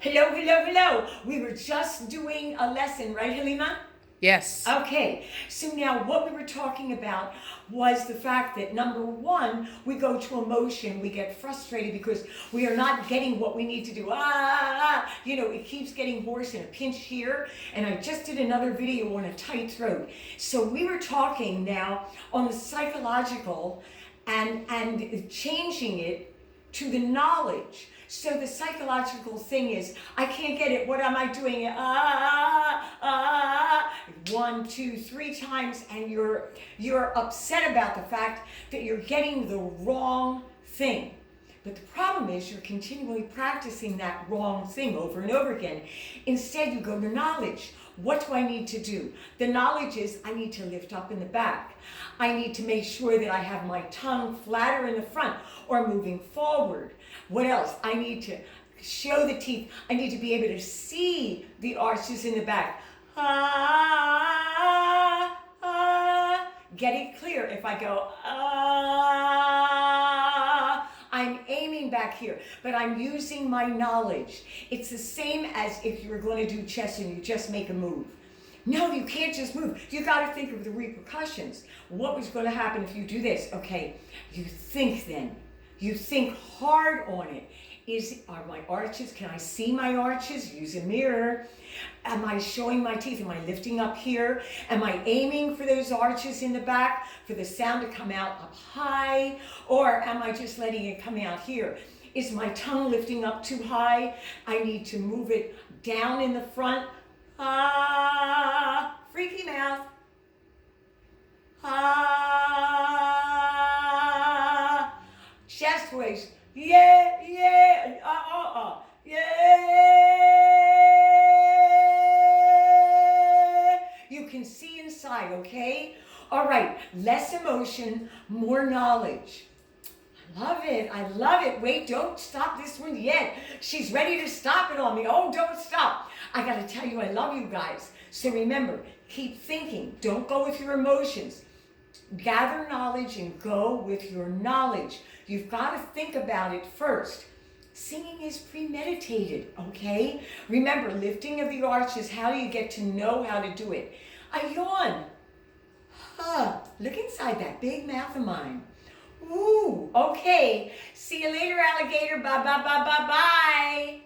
Hello, hello, hello. We were just doing a lesson, right, Halima? Yes. Okay, so now what we were talking about was the fact that number one, we go to emotion, we get frustrated because we are not getting what we need to do. It keeps getting hoarse and a pinch here. And I just did another video on a tight throat. So we were talking now on the psychological and changing it to the knowledge. So the psychological thing is, I can't get it. What am I doing? 1, 2, 3 times, and you're upset about the fact that you're getting the wrong thing. But the problem is you're continually practicing that wrong thing over and over again. Instead, you go to knowledge. What do I need to do? The knowledge is I need to lift up in the back. I need to make sure that I have my tongue flatter in the front or moving forward. What else? I need to show the teeth. I need to be able to see the arches in the back. Get it clear. If I go, I'm aiming back here, but I'm using my knowledge. It's the same as if you were going to do chess and you just make a move. No, you can't just move. You got to think of the repercussions. What was going to happen if you do this? Okay, you think then. You think hard on it. Are my arches, can I see my arches? Use a mirror. Am I showing my teeth? Am I lifting up here? Am I aiming for those arches in the back for the sound to come out up high? Or am I just letting it come out here? Is my tongue lifting up too high? I need to move it down in the front. Freaky mouth. Chest waist. Yeah, yeah, yeah. You can see inside, okay? All right, less emotion, more knowledge. I love it, I love it. Wait, don't stop this one yet. She's ready to stop it on me. Oh, don't stop. I gotta tell you, I love you guys. So remember, keep thinking. Don't go with your emotions. Gather knowledge and go with your knowledge. You've got to think about it first. Singing is premeditated, okay? Remember, lifting of the arches, how do you get to know how to do it? I yawn. Look inside that big mouth of mine. Ooh, okay. See you later, alligator. Bye, bye, bye, bye, bye.